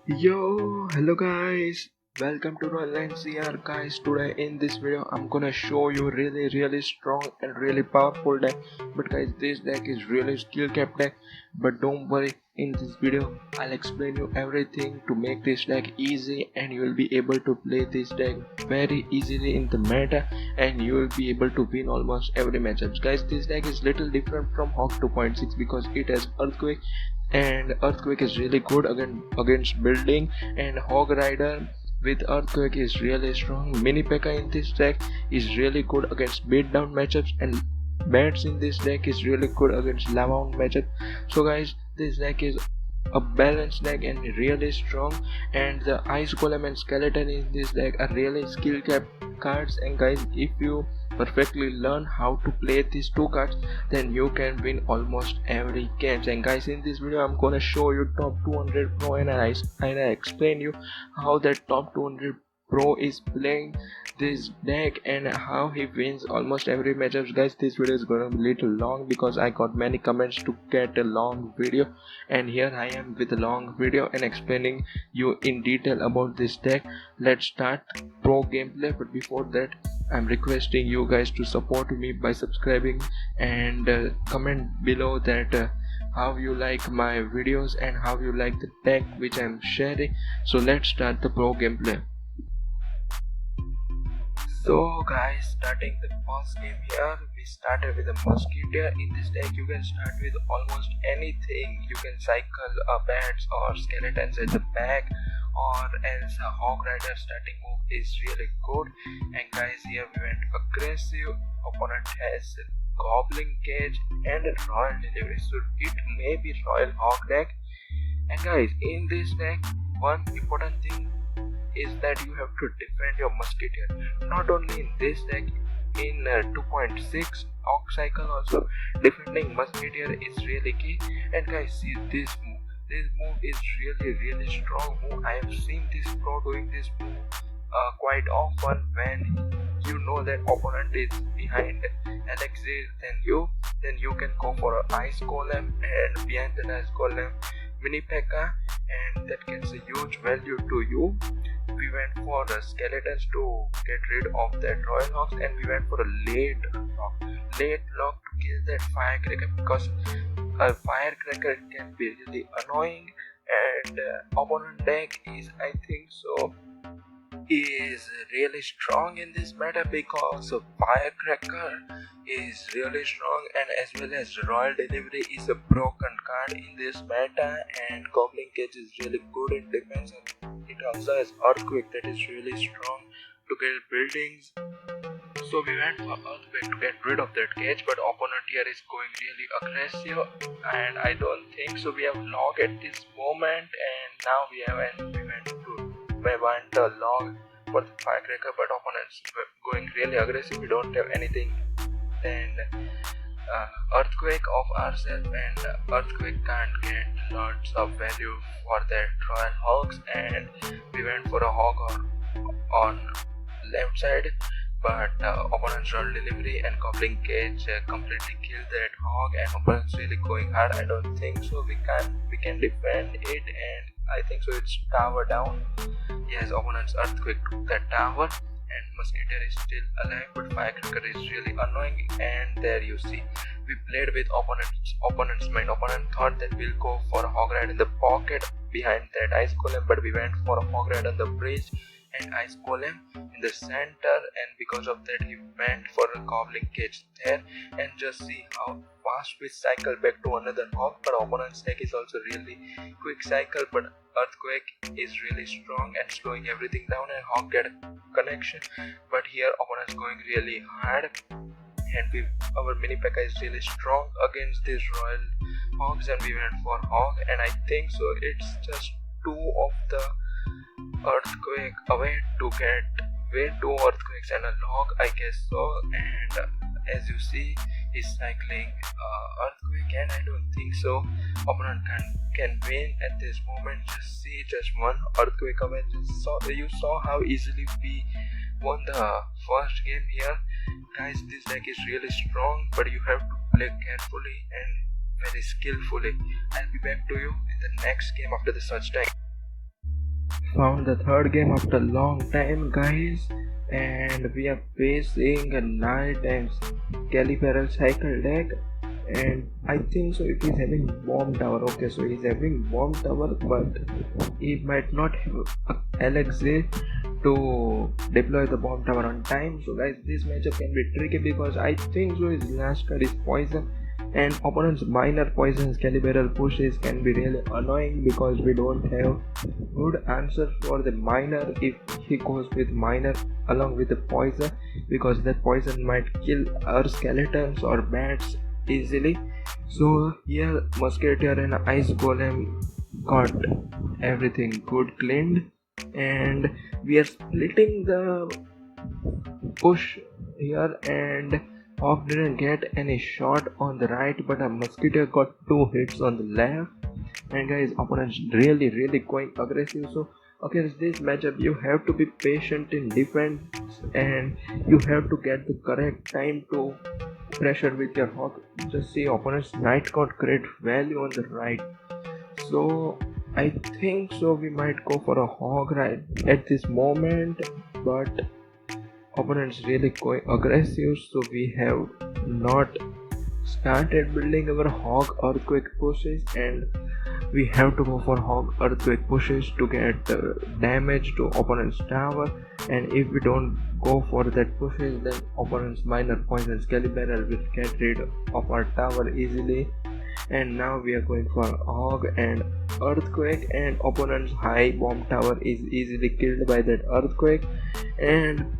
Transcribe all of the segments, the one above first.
Hello guys, welcome to Royale guys. Today in this video, I'm gonna show you really strong and really powerful deck. But guys, this deck is really skill capped deck. But don't worry, in this video, I'll explain you everything to make this deck easy, and you will be able to play this deck very easily in the meta, and you will be able to win almost every matchup. Guys, this deck is little different from Hawk 2.6 because it has Earthquake, and Earthquake is really good against building, and Hog Rider with Earthquake is really strong. Minipekka in this deck is really good against beatdown matchups, and Bats in this deck is really good against lava matchup. So guys, this deck is a balanced deck and really strong, and the Ice Golem and Skeleton in this deck are really skill capped cards. And guys, if you perfectly learn how to play these two cards, then you can win almost every game. And guys, in this video I'm gonna show you top 200 pro, and I explain you how that top 200 pro is playing this deck and how he wins almost every matchup. Guys, this video is gonna be little long because I got many comments to get a long video, and here I am with a long video and explaining you in detail about this deck. Let's start pro gameplay, but before that I'm requesting you guys to support me by subscribing and comment below that how you like my videos and how you like the deck which I'm sharing. So let's start the pro gameplay. So guys, starting the first game here, we started with a Musketeer. In this deck you can start with almost anything. You can cycle bats or skeletons at the back, or else a Hog Rider starting move is really good. And guys, here we went aggressive. Opponent has Goblin Cage and a Royal Delivery, so it may be Royal Hog deck. And guys, in this deck, one important thing is that you have to defend your Musketeer. Not only in this deck, in 2.6 Hawk Cycle also, defending Musketeer is really key. And guys, see this move. This move is really strong move. I have seen this pro doing this move quite often. When you know that opponent is behind Alexei then you can go for an Ice Golem, and behind that Ice Golem minipekka, and that gets a huge value to you. We went for the skeletons to get rid of that Royal Hogs, and we went for a late lock to kill that firecracker, because a firecracker can be really annoying, and opponent deck is, I think so, is really strong in this meta because firecracker is really strong, and as well as Royal Delivery is a broken card in this meta, and Goblin Cage is really good in defense, and it also has Earthquake that is really strong to kill buildings. So we went for Earthquake to get rid of that cage, but opponent here is going really aggressive, and I don't think so. We have log at this moment, and now we want a log for the firecracker, but opponents going really aggressive. We don't have anything. Then Earthquake of ourselves, and Earthquake can't get lots of value for that Royal Hogs, and we went for a hog on left side, but opponent's Royal Delivery and Goblin Cage completely killed that hog, and opponent's really going hard. I don't think so we can defend it, and I think so it's tower down. Yes, opponent's Earthquake took that tower, and Musketeer is still alive, but Firecracker is really annoying. And there you see, we played with opponent's mind. Opponent thought that we'll go for a Hog Ride in the pocket behind that Ice Golem, but we went for a Hog Ride on the bridge and Ice Golem in the center, and because of that he went for a Goblin Cage there. And just see how fast we cycle back to another hog, but opponent's deck is also really quick cycle, but Earthquake is really strong and slowing everything down, and hog get a connection. But here opponent's going really hard, and our minipekka is really strong against these Royal Hogs, and we went for hog, and I think so it's just two of the Earthquake away to get way 2 Earthquakes and a log, I guess so. And as you see, he's cycling Earthquake, and I don't think so opponent can win at this moment. Just see, just one Earthquake away. You saw how easily we won the first game here. Guys, this deck is really strong, but you have to play carefully and very skillfully. I'll be back to you in the next game after the search time. found the third game after a long time, guys, and we are facing a knight and caliberal cycle deck. And I think so it is having bomb tower. Okay, so he's having bomb tower, but he might not have elixir to deploy the bomb tower on time. So guys, this matchup can be tricky because I think so his last card is poison, and opponent's minor poisons caliberal pushes can be really annoying because we don't have good answer for the minor if he goes with minor along with the poison, because that poison might kill our skeletons or bats easily. So here musketeer and ice golem got everything good cleaned, and we are splitting the push here, and Hawk didn't get any shot on the right, but a musketeer got 2 hits on the left. And guys, opponent's really going aggressive. So against this matchup you have to be patient in defense, and you have to get the correct time to pressure with your Hawk. Just see opponent's knight got great value on the right, so I think so we might go for a Hawk right at this moment, but opponent's really going aggressive, so we have not started building our Hawk earthquake pushes, and we have to go for Hawk earthquake pushes to get damage to opponent's tower. And if we don't go for that pushes, then opponent's minor poison Scalibarrel will get rid of our tower easily. And now we are going for Hog and earthquake, and opponent's high bomb tower is easily killed by that earthquake, and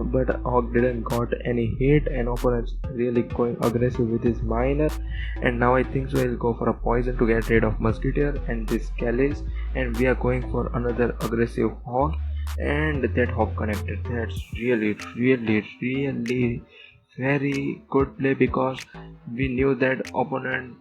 but Hog didn't got any hit, and opponent's really going aggressive with his minor. And now I think so he'll go for a poison to get rid of musketeer and this Callis, and we are going for another aggressive Hog, and that Hog connected. That's really very good play, because we knew that opponent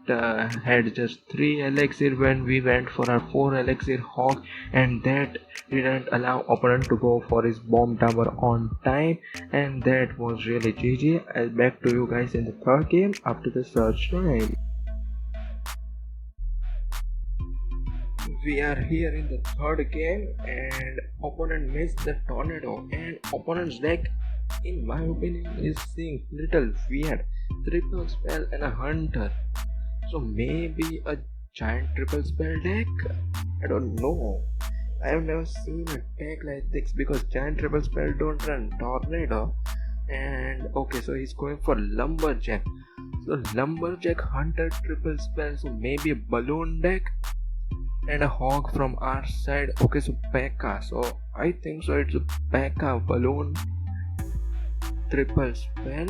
had just 3 elixir when we went for our 4 elixir Hog, and that didn't allow opponent to go for his bomb tower on time, and that was really GG. I'll back to you guys in the third game after the search time. We are here in the third game, and opponent missed the tornado, and opponent's deck, in my opinion, is seeing little weird. Triple spell and a hunter, so maybe a giant triple spell deck. I don't know, I have never seen a deck like this, because giant triple spell don't run tornado. And okay, so he's going for lumberjack, so lumberjack hunter triple spell, so maybe a balloon deck and a Hog from our side. Okay, so pekka, so I think so it's a pekka balloon triple spell.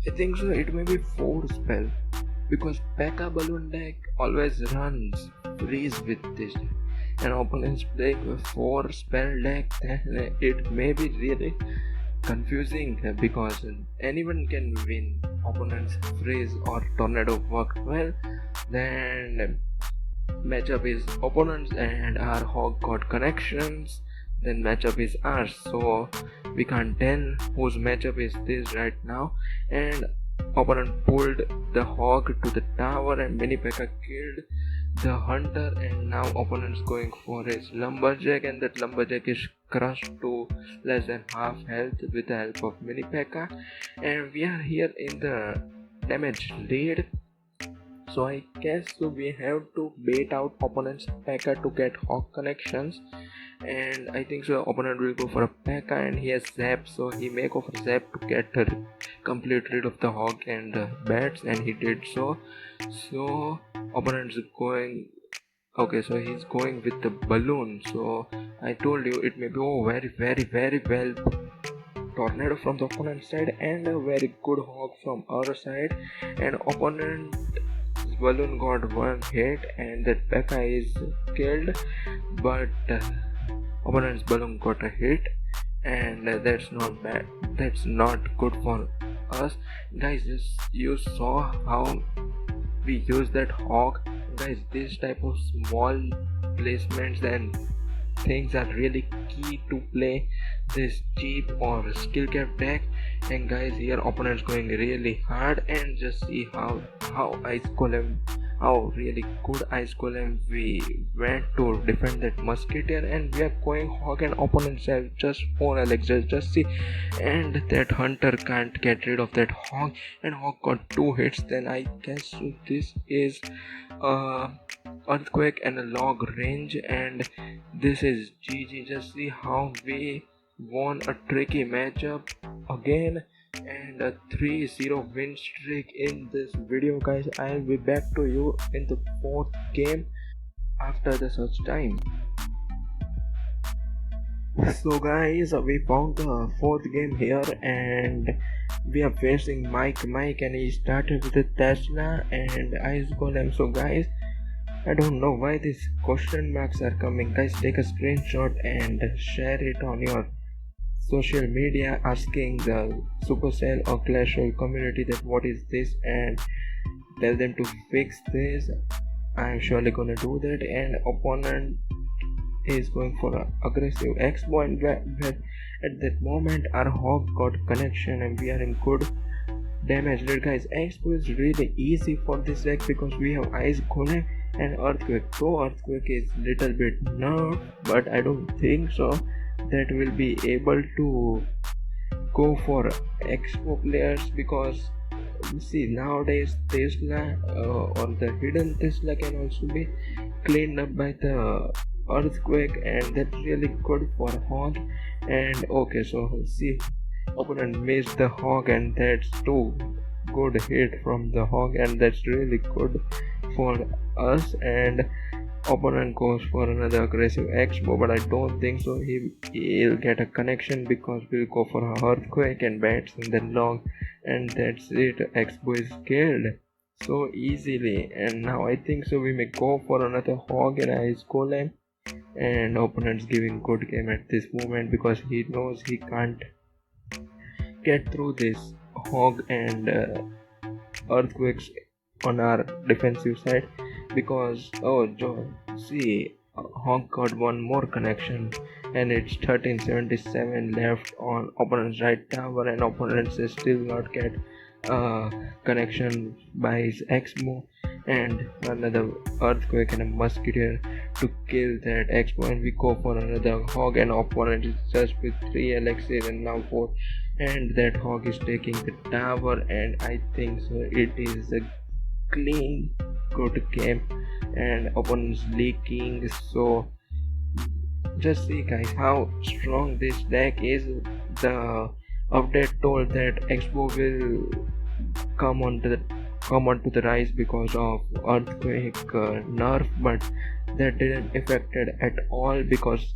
I think so it may be 4 spell, because pekka balloon deck always runs freeze with this, and opponents playing a 4 spell deck, then it may be really confusing, because anyone can win. Opponents freeze or tornado worked well, then matchup is opponents and our Hog got connections, then matchup is ours, so we can't tell whose matchup is this right now. And opponent pulled the Hog to the tower, and minipekka killed the hunter, and now opponent's going for his lumberjack, and that lumberjack is crushed to less than half health with the help of minipekka, and we are here in the damage lead. So I guess so we have to bait out opponent's pekka to get Hog connections, and I think so opponent will go for a pekka, and he has zap, so he may go for zap to get complete rid of the Hog and bats, and he did so. So opponent's going, okay, so he's going with the balloon, so I told you it may go very well tornado from the opponent's side and a very good Hog from our side, and opponent balloon got 1 hit, and that pekka is killed, but opponent's balloon got a hit, and that's not bad, that's not good for us. Guys, you saw how we use that Hog. Guys, this type of small placements and things are really key to play this cheap or skill cap deck. And guys, here opponents going really hard, and just see how ice golem how really good ice golem we went to defend that musketeer, and we are going hog and opponents have just 4 elixirs. Just see, and that hunter can't get rid of that hog, and hog got 2 hits. Then I guess so this is uh earthquake and a log range, and this is GG. Just see how we won a tricky matchup again, and a 3-0 win streak in this video, guys. I'll be back to you in the 4th game after the such time. So guys, we found the 4th game here, and we are facing Mike, and he started with the Tesla and Ice Golem. So guys, I don't know why these question marks are coming. Guys, take a screenshot and share it on your social media, asking the Supercell or Clash Royale community that what is this, and tell them to fix this. I'm surely gonna do that. And opponent is going for an aggressive X-bow, and at that moment our hog got connection and we are in good damage lead, guys. X-bow is really easy for this deck because we have Ice Golem and Earthquake. So Earthquake is little bit nerfed, but I don't think so that will be able to go for X-bow players, because see, nowadays Tesla or the hidden Tesla can also be cleaned up by the Earthquake, and that's really good for hog. And okay, so see, opponent missed the hog, and that's 2 good hit from the hog, and that's really good for us. And opponent goes for another aggressive X-bow, but I don't think so he'll get a connection, because we'll go for a Earthquake and bats in the log, and that's it. X-bow is killed so easily. And now I think so we may go for another hog and Ice Golem, and opponent's giving good game at this moment because he knows he can't get through this hog and earthquakes on our defensive side, because see, hog got one more connection, and it's 1377 left on opponent's right tower, and opponents still not get connection by his X-bow, and another earthquake and a musketeer to kill that X-bow, and we go for another hog, and opponent is just with 3 elixirs and now 4, and that hog is taking the tower, and I think so it is a clean good game, and opponents leaking. So just see, guys, how strong this deck is. The update told that X-bow will come onto the rise because of earthquake nerf, but that didn't affect it at all because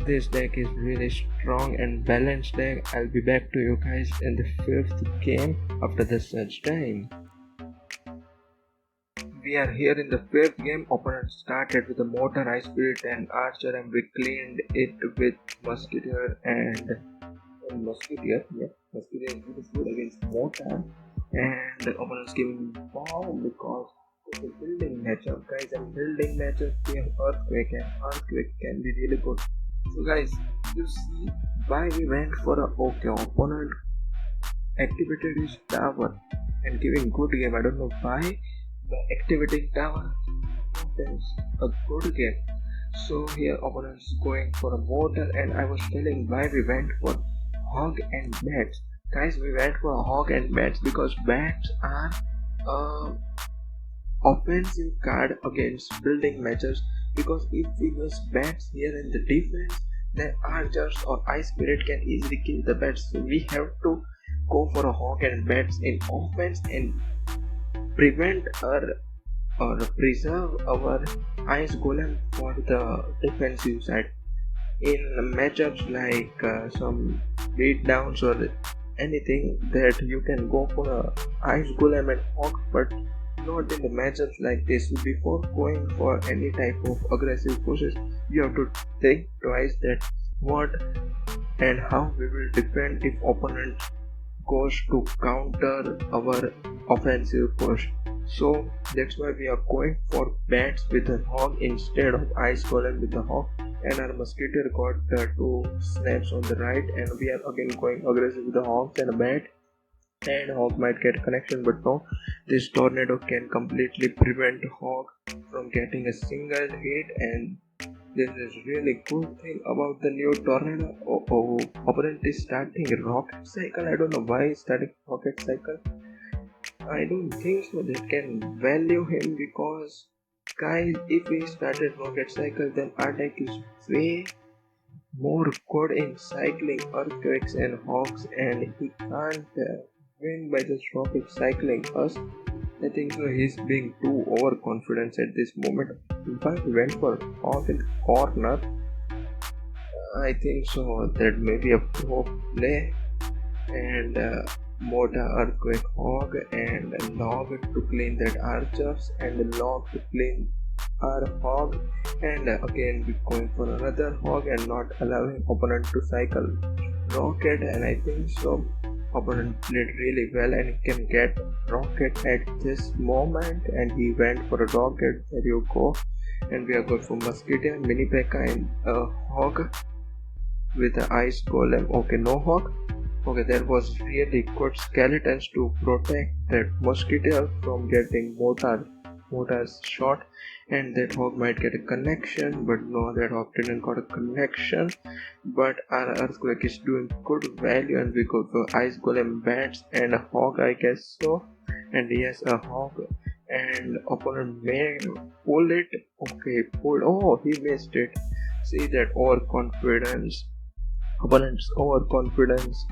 this deck is really strong and balanced deck. I'll be back to you guys in the 5th game after the search time. We are here in the 5th game. Opponent started with a mortar, ice spirit and archer, and we cleaned it with musketeer and musketeer. Yeah, musketeer is really good against mortar, and the opponent's giving bomb because it's a building matchup, guys. And building matchup we have earthquake, and earthquake can be really good. So guys, you see why we went for a opponent activated his tower and giving good game. I don't know why the activating tower is a good game. So here opponents going for a mortar, and I was telling why we went for hog and bats. Guys, we went for hog and bats because bats are offensive card against building matches, because if we use bats here in the defense, then archers or ice spirit can easily kill the bats. So we have to go for a hog and bats in offense and prevent or preserve our ice golem for the defensive side. In matchups like some beatdowns or anything, that you can go for a ice golem and hog, but not in the matchups like this. Before going for any type of aggressive pushes, you have to think twice that what and how we will defend if opponent goes to counter our offensive push. So that's why we are going for bats with a hog instead of ice golem with a hog, and our musketeer got 2 snaps on the right, and we are again going aggressive with the hogs and a bat. and Hawk might get a connection, but no, this tornado can completely prevent Hawk from getting a single hit. And this is really good thing about the new tornado. Opponent is starting a rocket cycle. I don't know why he's starting rocket cycle. I don't think so that can value him, because guys, if he started rocket cycle, then our deck is way more good in cycling earthquakes and hawks, and he can't win by just rocket cycling us. I think so he's being too overconfident at this moment. But he went for hawk in the corner. I think so that may be a pro play, and Mota earthquake hog and log to clean that archers, and log to clean our hog, and again we going for another hog and not allowing opponent to cycle rocket. And I think so opponent played really well and he can get rocket at this moment, and he went for a rocket. There you go. And we are going for musketeer, minipekka, and a hog with the ice golem. Okay, no hog. Okay, there was really good skeletons to protect that musketeer from getting mortar's shot, and that hog might get a connection, but no, that hog didn't got a connection. But our earthquake is doing good value, and we go for ice golem bats and a hog, I guess so. And yes, a hog, and opponent may pull it. Okay, pull. Oh, he missed it. See that overconfidence. Opponent's overconfidence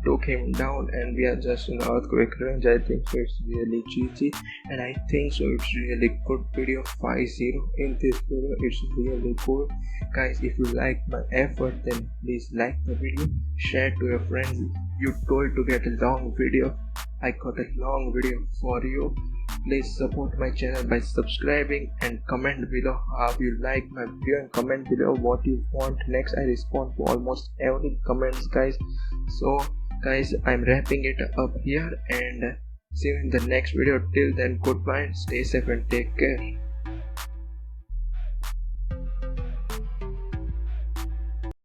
took him down, and we are just in earthquake range. I think so it's really GG, and I think so it's really good video. 5-0 in this video, it's really cool. Guys, if you like my effort, then please like the video, share to your friends. You told to get a long video, I got a long video for you. Please support my channel by subscribing, and comment below how you like my video, and comment below what you want next. I respond to almost every comments, guys. So guys, I'm wrapping it up here, and see you in the next video. Till then, goodbye, stay safe and take care.